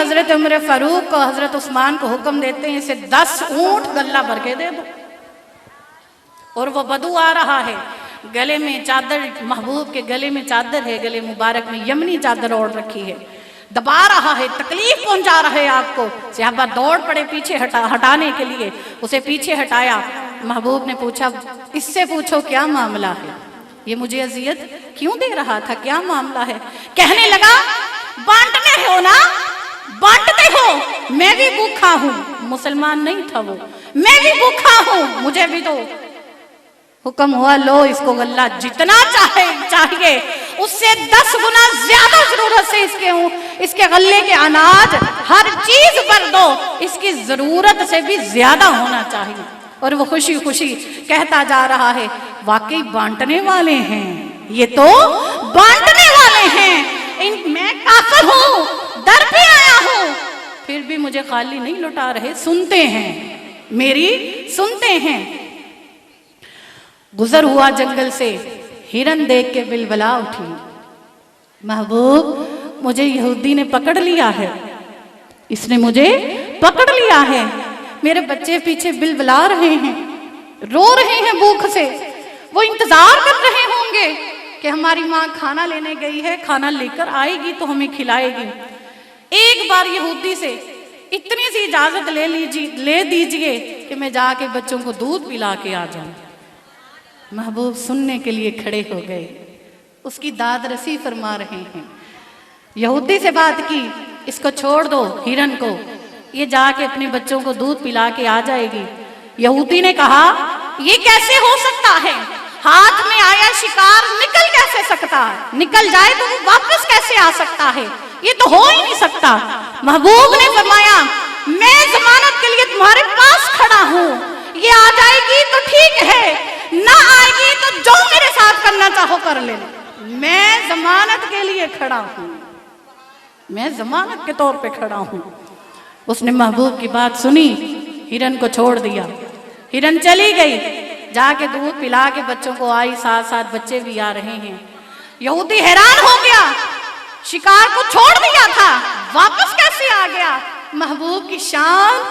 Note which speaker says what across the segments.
Speaker 1: حضرت عمر فاروق کو حضرت عثمان کو حکم دیتے ہیں اسے 10 اونٹ غلہ بھر کے دے دو. اور وہ بدو آ رہا ہے, گلے میں چادر, محبوب کے گلے میں چادر ہے, گلے مبارک میں یمنی چادر اوڑھ رکھی ہے, دبا رہا ہے, تکلیف پہنچا رہا ہے آپ کو. صحابہ دوڑ پڑے پیچھے ہٹانے کے لیے, اسے پیچھے ہٹایا. محبوب نے پوچھا اس سے پوچھو کیا معاملہ ہے, یہ مجھے اذیت کیوں دے رہا تھا, کیا معاملہ ہے؟ کہنے لگا بانٹنے ہو نا, بانٹتے ہو, میں بھی بھوکا ہوں. مسلمان نہیں تھا وہ, میں بھی بھوکا ہوں, مجھے بھی دو. حکم ہوا لو اس کو غلہ جتنا چاہیے اس سے 10 گنا زیادہ ضرورت سے اس کے غلے کے اناج ہر چیز پر دو, اس کی ضرورت سے بھی زیادہ ہونا چاہیے. اور وہ خوشی خوشی کہتا جا رہا ہے واقعی بانٹنے والے ہیں, یہ تو بانٹنے والے ہیں. میں کافر ہوں, در پہ آیا ہوں, پھر بھی مجھے خالی نہیں لوٹا رہے, سنتے ہیں میری, سنتے ہیں. گزر ہوا جنگل سے, ہرن دیکھ کے بلبلا اٹھی. محبوب مجھے یہودی نے پکڑ لیا ہے, اس نے مجھے پکڑ لیا ہے, میرے بچے پیچھے بلبلا رہے ہیں, رو رہے ہیں بھوک سے. وہ انتظار کر رہے ہوں گے کہ ہماری ماں کھانا لینے گئی ہے, کھانا لے کر آئے گی تو ہمیں کھلائے گی. ایک بار یہودی سے اتنی سی اجازت لے دیجئے کہ میں جا کے بچوں کو دودھ پلا کے آ جاؤں. محبوب سننے کے لیے کھڑے ہو گئے, اس کی داد رسی فرما رہے ہیں. یہودی سے بات کی, اس کو چھوڑ دو ہرن کو, یہ جا کے اپنے بچوں کو دودھ پلا کے آ جائے گی. یہودی نے کہا یہ کیسے ہو سکتا ہے, ہاتھ میں آیا شکار نکل کیسے سکتا ہے, نکل جائے تو وہ واپس کیسے آ سکتا ہے, یہ تو ہو ہی نہیں سکتا. محبوب نے فرمایا میں ضمانت کے لیے تمہارے پاس کھڑا ہوں, یہ آ جائے گی تو ٹھیک ہے, نہ آئے گی تو جو میرے ساتھ کرنا چاہو کر لے. میں ضمانت کے لیے کھڑا ہوں, میں ضمانت کے طور پہ کھڑا ہوں. اس نے محبوب کی بات سنی, ہرن کو چھوڑ دیا, ہرن چلی گئی, جا کے دودھ پلا کے بچوں کو آئی, ساتھ ساتھ بچے بھی آ رہے ہیں. یہودی حیران ہو گیا, شکار کو چھوڑ دیا تھا واپس کیسے آ گیا. محبوب کی شان,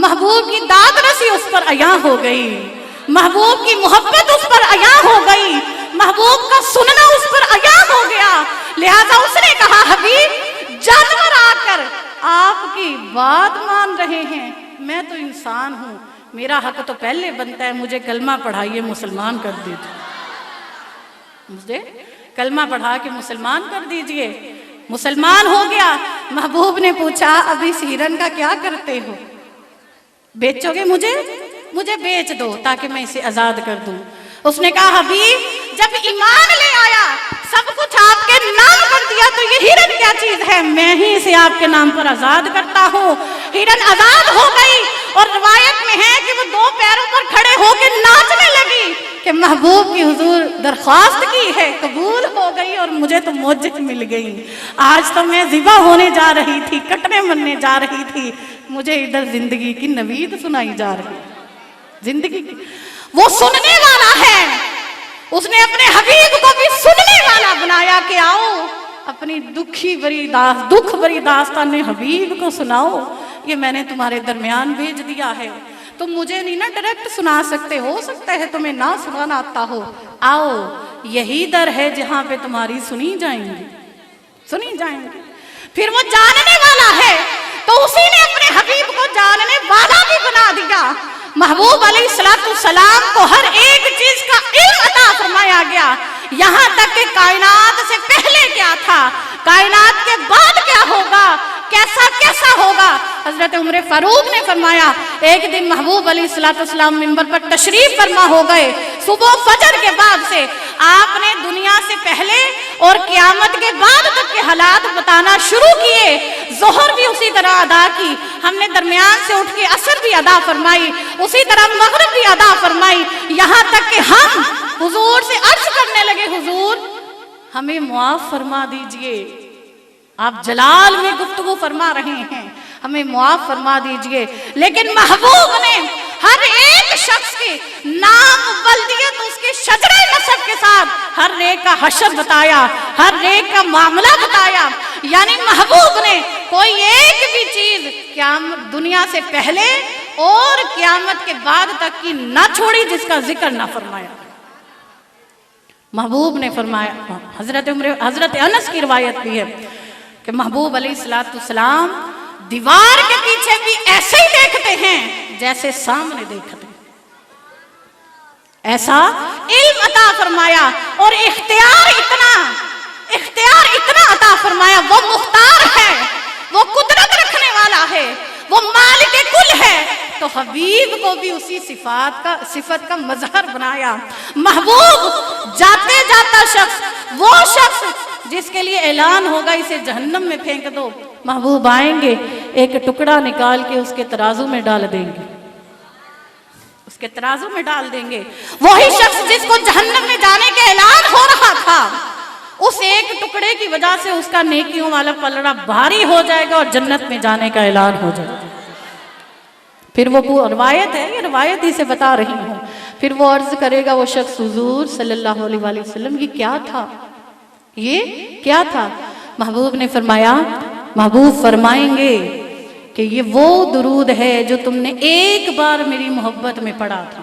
Speaker 1: محبوب کی داد رسی اس پر عیاں ہو گئی, محبوب کی محبت اس پر عیاں ہو گئی, محبوب کا سننا اس پر عیاں ہو گیا. لہذا اس نے کہا حبیب جانور آ کر آپ کی بات مان رہے ہیں, میں تو انسان ہوں, میرا حق تو پہلے بنتا ہے, مجھے کلمہ پڑھائیے مسلمان کر دیجیے, مجھے کلمہ پڑھا کے مسلمان کر دیجئے. مسلمان ہو گیا. محبوب نے پوچھا اب اس ہرن کا کیا کرتے ہو, بیچو گے مجھے بیچ دو تاکہ میں اسے آزاد کر دوں. اس نے کہا حبیب جب ایمان لے آیا, سب کچھ آپ کے نام کر دیا, تو یہ ہرن کیا چیز ہے, میں ہی اسے آپ کے نام پر آزاد کرتا ہوں. ہرن آزاد ہو گئی, اور روایت میں ہے کہ وہ 2 پیروں پر کھڑے ہو کے ناچنے لگی کہ محبوب کی حضور درخواست کی ہے, قبول ہو گئی, اور مجھے تو موجت مل گئی. آج تو میں ذبح ہونے جا رہی تھی, کٹنے مرنے جا رہی تھی, مجھے ادھر زندگی کی نوید سنائی جا رہی. زندگی کی وہ سننے والا ہے, اس نے اپنے حبیب کو بھی سننے والا بنایا کہ آؤ اپنی دکھ بری داستان حبیب کو سناؤ, یہ میں نے تمہارے درمیان بھیج دیا ہے. تم مجھے نہیں نا ڈائریکٹ سنا سکتے, ہو سکتا ہے تمہیں نہ سنانا آتا ہو, آؤ یہی در ہے جہاں پہ تمہاری سنی جائیں گی. پھر وہ جاننے والا ہے تو اسی نے اپنے حبیب کو جاننے والا بھی بنا دیا. محبوب علیہ السلام کو ہر ایک چیز کا علم عطا فرمایا گیا, یہاں تک کہ کائنات سے پہلے کیا تھا, کائنات کے بعد کیا ہوگا, کیسا ہوگا. حضرت عمر فاروق نے فرمایا ایک دن محبوب علیہ السلام منبر پر تشریف فرما ہو گئے. صبح فجر کے بعد سے آپ نے دنیا سے پہلے اور قیامت کے بعد تک کے حالات بتانا شروع کیے. ظہر بھی اسی طرح ادا کی, ہم نے درمیان سے اٹھ کے عصر بھی ادا فرمائی, اسی طرح مغرب بھی ادا فرمائی, یہاں تک کہ ہم حضور سے عرض کرنے لگے حضور ہمیں معاف فرما دیجئے, آپ جلال میں گفتگو فرما رہے ہیں, ہمیں معاف فرما دیجئے. لیکن محبوب نے ہر ایک شخص کے نام بلدیت اس کے شجرے نسب کے ساتھ ہر ایک کا حشر بتایا, ہر ایک کا معاملہ بتایا. یعنی محبوب نے کوئی ایک بھی چیز قیامت دنیا سے پہلے اور قیامت کے بعد تک کی نہ چھوڑی جس کا ذکر نہ فرمایا۔ محبوب نے فرمایا، حضرت انس کی روایت بھی ہے کہ محبوب علیہ السلام دیوار کے پیچھے بھی ایسے ہی دیکھتے ہیں جیسے سامنے دیکھتے ہیں۔ ایسا علم عطا فرمایا اور اختیار اتنا عطا فرمایا۔ وہ مختار ہے، وہ قدرت رکھنے والا ہے، وہ مالک کل ہے، تو حبیب کو بھی اسی صفت کا مظہر بنایا۔ محبوب جاتے جاتا شخص، وہ شخص جس کے لیے اعلان ہوگا اسے جہنم میں پھینک دو، محبوب آئیں گے ایک ٹکڑا نکال کے اس کے ترازو میں ڈال دیں گے، اس کے ترازو میں ڈال دیں گے۔ وہی شخص جس کو جہنم میں جانے کا اعلان ہو رہا تھا، اس ایک ٹکڑے کی وجہ سے اس کا نیکیوں والا پلڑا بھاری ہو جائے گا اور جنت میں جانے کا اعلان ہو جائے گا۔ پھر وہ روایت ہے، یہ روایت ہی سے بتا رہی ہوں، پھر وہ عرض کرے گا وہ شخص، حضور صلی اللہ علیہ وسلم یہ کیا تھا، یہ کیا تھا؟ محبوب نے فرمایا، محبوب فرمائیں گے کہ یہ وہ درود ہے جو تم نے ایک بار میری محبت میں پڑھا تھا۔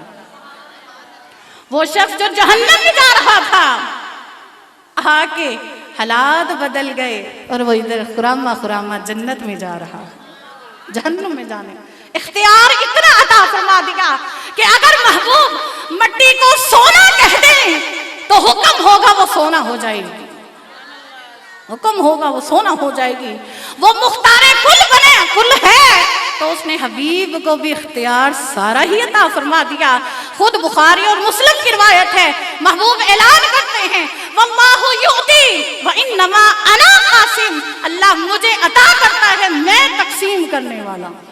Speaker 1: وہ شخص جو جہنم میں جا رہا تھا، آ کے حالات بدل گئے اور وہ ادھر خرامہ جنت میں جا رہا، جہنم میں جانے اختیار اتنا عطا فرما دیا کہ اگر محبوب مٹی کو سونا کہہ دیں تو حکم ہوگا وہ سونا ہو جائے گی، حکم ہوگا وہ سونا ہو جائے گی۔ وہ مختار کل ہے تو اس نے حبیب کو بھی اختیار سارا ہی عطا فرما دیا۔ خود بخاری اور مسلم کی روایت ہے، محبوب اعلان کرتے ہیں، واللہ یعطی وانما انا قاسم، اللہ مجھے عطا کرتا ہے، میں تقسیم کرنے والا ہوں،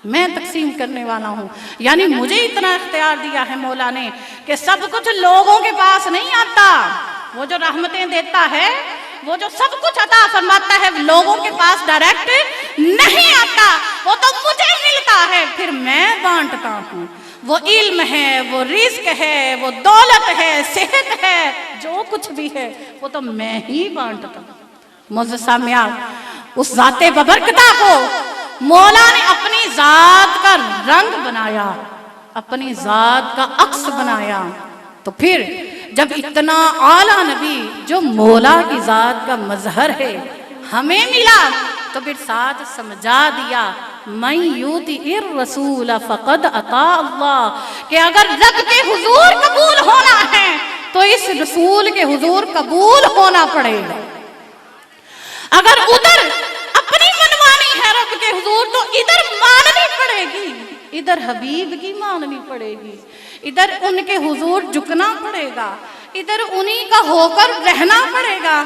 Speaker 1: میں تقسیم کرنے والا ہوں۔ یعنی مجھے اتنا اختیار دیا ہے مولا نے کہ سب کچھ لوگوں کے پاس نہیں آتا، وہ جو رحمتیں دیتا ہے، وہ جو سب کچھ عطا فرماتا ہے، لوگوں کے پاس ڈائریکٹ نہیں آتا، وہ تو مجھے ملتا ہے، پھر میں بانٹتا ہوں۔ وہ علم ہے، وہ رزق ہے، وہ دولت ہے، صحت ہے، جو کچھ بھی ہے وہ تو میں ہی بانٹتا ہوں۔ معزز سامعین، اس ذات ببرکتہ کو مولا نے اپنی ذات کا رنگ بنایا، اپنی ذات کا عکس بنایا، تو پھر جب اتنا اعلیٰ نبی جو مولا کی ذات کا مظہر ہے ہمیں ملا، تو پھر ساتھ سمجھا دیا، من یؤتی الرسول فقد اطاع اللہ، کہ اگر رب کے حضور قبول ہونا ہے تو اس رسول کے حضور قبول ہونا پڑے گا۔ اگر ادھر اپنی منمانی ہے رب کے حضور تو ادھر ماننی پڑے گی، ادھر حبیب کی ماننی پڑے گی، ادھر ان کے حضور جھکنا پڑے گا، ادھر انہی کا ہو کر رہنا پڑے گا،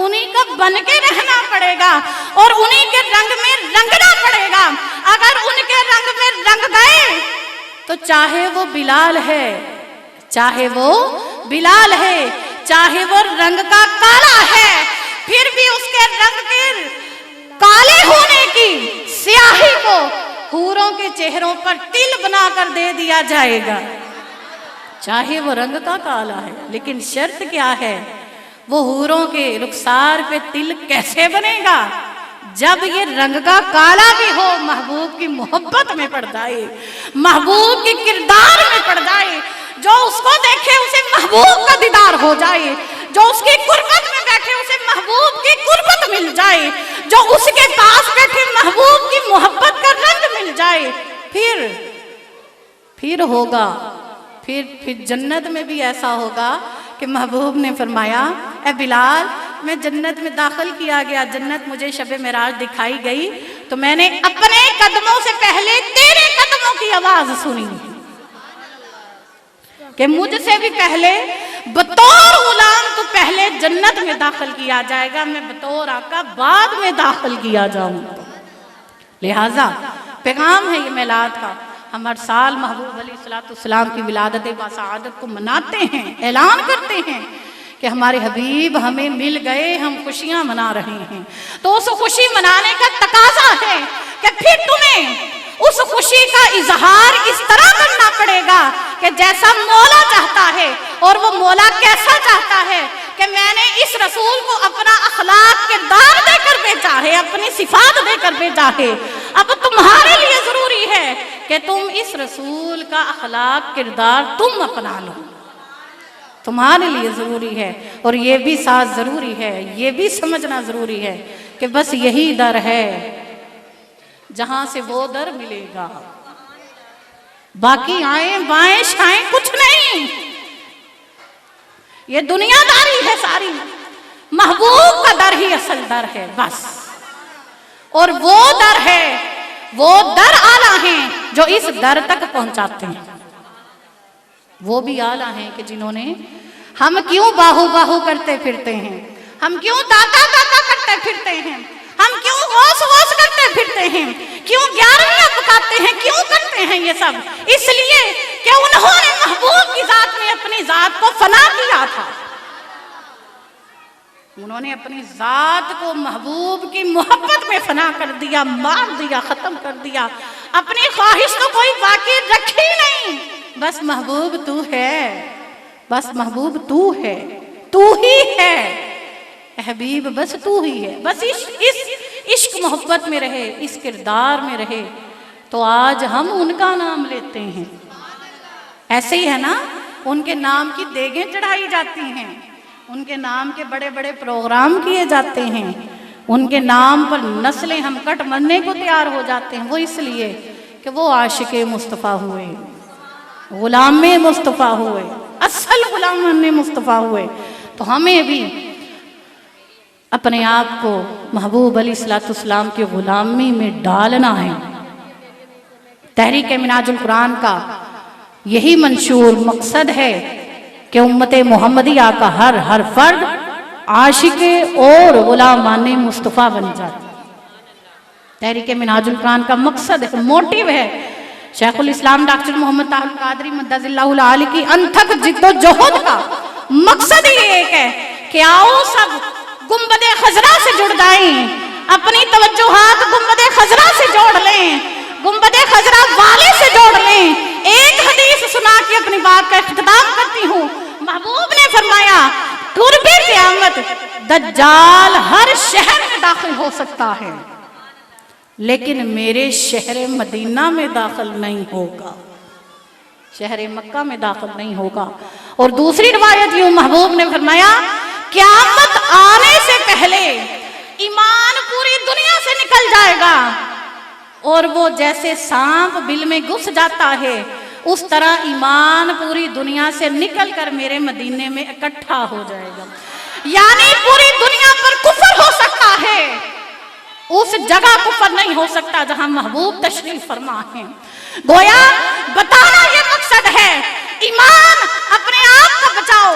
Speaker 1: انہی کا بن کے رہنا پڑے گا اور انہی کے رنگ میں رنگنا پڑے گا۔ اگر ان کے رنگ میں رنگ گئے تو چاہے وہ بلال ہے، چاہے وہ بلال ہے، چاہے وہ رنگ کا کالا ہے، پھر بھی اس کے رنگ کے کالے ہونے کی سیاہی کو حوروں کے چہروں پر تل بنا کر دے دیا جائے گا، چاہے وہ رنگ کا کالا ہے۔ لیکن شرط کیا ہے؟ وہ حوروں کے رخسار پہ تل کیسے بنے گا؟ جب یہ رنگ کا کالا بھی ہو، محبوب کی محبت میں پڑ جائے، محبوب کی کردار میں پڑ جائے، جو اس کو دیکھے اسے محبوب کا دیدار ہو جائے، جو اس کی قربت میں بیٹھے اسے محبوب کی قربت مل جائے، جو اس کے پاس بیٹھے محبوب کی محبت کا رنگ مل جائے، پھر ہوگا، پھر جنت میں بھی ایسا ہوگا کہ محبوب نے فرمایا، اے بلال میں جنت میں داخل کیا گیا، جنت مجھے شب معراج دکھائی گئی تو میں نے اپنے قدموں سے پہلے تیرے قدموں کی آواز سنی کہ مجھ سے بھی پہلے بطور غلام تو پہلے جنت میں داخل کیا جائے گا، میں بطور آقا بعد میں داخل کیا جاؤں گا۔ لہٰذا پیغام ہے یہ میلاد کا، ہم ہر سال محبوب علیہ السلام کی ولادت باسعادت کو مناتے ہیں، اعلان کرتے ہیں کہ ہمارے حبیب ہمیں مل گئے، ہم خوشیاں منا رہے ہیں۔ تو اس خوشی منانے کا تقاضا ہے کہ پھر تمہیں اس خوشی کا اظہار اس طرح کرنا پڑے گا کہ جیسا مولا چاہتا ہے، اور وہ مولا کیسا چاہتا ہے، کہ میں نے اس رسول کو اپنا اخلاق کردار دے کر بھیجا ہے، اپنی صفات دے کر بھیجا ہے، اب تمہارے لیے ضروری ہے کہ تم اس رسول کا اخلاق کردار تم اپنا لو، تمہارے لیے ضروری ہے۔ اور یہ بھی ساتھ ضروری ہے، یہ بھی سمجھنا ضروری ہے کہ بس یہی در ہے جہاں سے وہ در ملے گا، باقی آئیں بائیں شائیں کچھ نہیں، یہ دنیا داری ہے ساری، محبوب کا در ہی اصل در ہے بس۔ اور وہ در ہے، وہ در اعلیٰ ہیں جو اس در تک پہنچاتے ہیں، وہ بھی اعلیٰ ہیں کہ جنہوں نے، ہم کیوں باہو باہو کرتے پھرتے ہیں، ہم کیوں داتا داتا کرتے پھرتے ہیں، ہم کیوں غوث غوث کرتے پھرتے ہیں، کیوں 11ویں پکاتے ہیں، کیوں کرتے ہیں یہ سب؟ اس لیے کہ انہوں نے محبوب کی ذات میں اپنی ذات کو فنا کیا تھا، انہوں نے اپنی ذات کو محبوب کی محبت میں فنا کر دیا، مار دیا، ختم کر دیا، اپنی خواہش تو کوئی باقی رکھی نہیں، بس محبوب تو ہے، بس محبوب تو ہے، تو ہی ہے حبیب، بس تو ہی ہے، بس اس عشق محبت میں رہے، اس کردار میں رہے، تو آج ہم ان کا نام لیتے ہیں۔ ایسے ہی ہے نا، ان کے نام کی دیگیں چڑھائی جاتی ہیں، ان کے نام کے بڑے بڑے پروگرام کیے جاتے ہیں، ان کے نام پر نسلیں ہم کٹ مرنے کو تیار ہو جاتے ہیں، وہ اس لیے کہ وہ عاشق مصطفیٰ ہوئے، غلام مصطفیٰ ہوئے، اصل غلام مصطفیٰ ہوئے۔ تو ہمیں بھی اپنے آپ کو محبوب علیہ السلام کی غلامی میں ڈالنا ہے۔ تحریک منہاج القرآن کا یہی منشور مقصد ہے کہ امت محمدیہ کا ہر فرد عاشق اور غلامان مصطفیٰ بن جاتا۔ تحریک منہاج القرآن کا مقصد ہے، موٹیو ہے، شیخ الاسلام ڈاکٹر محمد طاہر القادری مدد اللہ العالی کی انتھک جد و جہد کا مقصد ہی ایک ہے کہ آؤ سب گنبد خضرا سے جڑ جائیں، اپنی توجہات گنبد خضرا سے جوڑ لیں، گنبد خضرا والے سے جوڑ لیں۔ ایک حدیث سنا کے اپنی بات کا اختتام کرتی ہوں۔ محبوب نے فرمایا قرب قیامت دجال ہر شہر میں داخل ہو سکتا ہے لیکن میرے شہر مدینہ میں داخل نہیں ہوگا، شہر مکہ میں داخل نہیں ہوگا۔ اور دوسری روایت یوں محبوب نے فرمایا قیامت آنے سے پہلے ایمان پوری دنیا سے نکل جائے گا، اور وہ جیسے سانپ بل میں گھس جاتا ہے اس طرح ایمان پوری دنیا سے نکل کر میرے مدینے میں اکٹھا ہو جائے گا۔ یعنی پوری دنیا پر کفر ہو سکتا ہے، اس جگہ کفر نہیں ہو سکتا جہاں محبوب تشریف فرما ہے۔ گویا بتانا یہ مقصد ہے، ایمان اپنے آپ کو بچاؤ،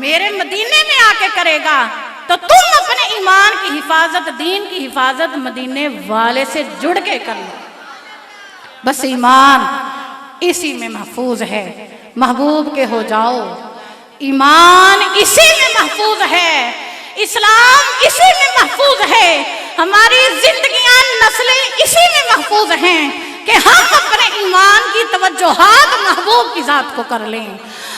Speaker 1: میرے مدینے میں آ کے کرے گا تو تم اپنے ایمان کی حفاظت، دین کی حفاظت مدینے والے سے جڑ کے کر لو۔ بس ایمان اسی میں محفوظ ہے، محبوب کے ہو جاؤ، ایمان اسی میں محفوظ ہے، اسلام اسی میں محفوظ ہے، ہماری زندگیاں نسلیں اسی میں محفوظ ہیں کہ ہم اپنے ایمان کی توجہات محبوب کی ذات کو کر لیں،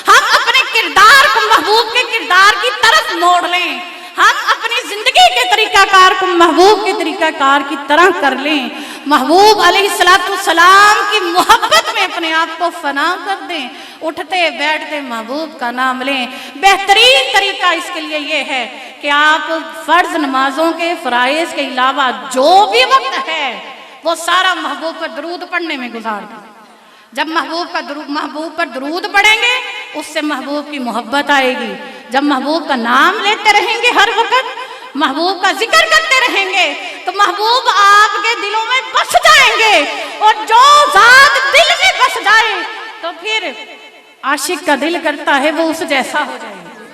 Speaker 1: ہم اپنے کردار کو محبوب کے کردار کی طرف موڑ لیں، ہم اپنی زندگی کے طریقہ کار کو محبوب کے طریقہ کار کی طرح کر لیں، محبوب علیہ السلام کی محبت میں اپنے آپ کو فنا کر دیں، اٹھتے بیٹھتے محبوب کا نام لیں۔ بہترین طریقہ اس کے لیے یہ ہے کہ آپ فرض نمازوں کے فرائض کے علاوہ جو بھی وقت ہے وہ سارا محبوب پر درود پڑھنے میں گزار دیں۔ جب محبوب پر درود پڑھیں گے اس سے محبوب کی محبت آئے گی، جب محبوب کا نام لیتے رہیں گے ہر وقت، محبوب کا ذکر کرتے رہیں گے تو محبوب آپ کے دلوں میں بس جائیں گے، اور جو ذات دل میں بس جائے تو پھر عاشق کا دل کرتا ہے وہ اس جیسا ہو جائے گا۔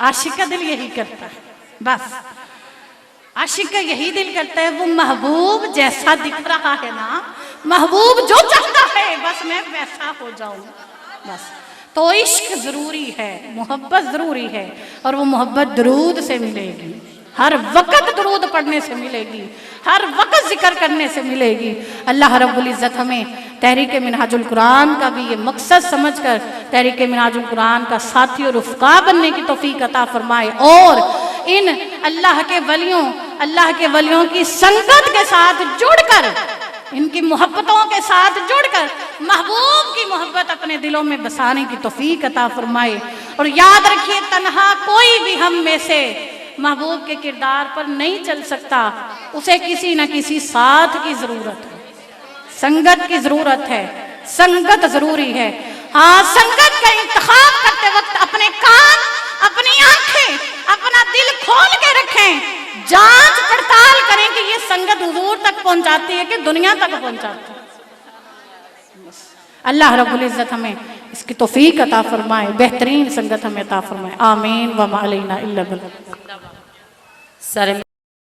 Speaker 1: عاشق کا دل یہی کرتا ہے، بس عاشق کا یہی دل کرتا ہے وہ محبوب جیسا دکھ رہا ہے نا، محبوب جو چاہتا ہے بس میں ویسا ہو جاؤں بس۔ تو عشق ضروری ہے، محبت ضروری ہے، اور وہ محبت درود سے ملے گی، ہر وقت درود پڑھنے سے ملے گی، ہر وقت ذکر کرنے سے ملے گی۔ اللہ رب العزت ہمیں تحریک منہاج القرآن کا بھی یہ مقصد سمجھ کر تحریک منہاج القرآن کا ساتھی اور رفقا بننے کی توفیق عطا فرمائے، اور ان اللہ کے ولیوں کی سنگت کے ساتھ جڑ کر، ان کی محبتوں کے ساتھ جڑ کر محبوب کی محبت اپنے دلوں میں بسانے کی توفیق عطا فرمائے۔ اور یاد رکھیے، تنہا کوئی بھی ہم میں سے محبوب کے کردار پر نہیں چل سکتا، اسے کسی نہ کسی ساتھ کی ضرورت ہے، سنگت کی ضرورت ہے، سنگت ضروری ہے۔ ہاں، سنگت کا انتخاب کرتے وقت اپنے کان، اپنی آنکھیں، اپنا دل کھول کے رکھیں، جانچ پڑتال کریں کہ یہ سنگت حضور تک پہنچاتی ہے کہ دنیا تک پہنچاتی ہے۔ اللہ رب العزت ہمیں اس کی توفیق عطا فرمائے، بہترین سنگت ہمیں عطا فرمائے، آمین وما علینا الا البلاغ۔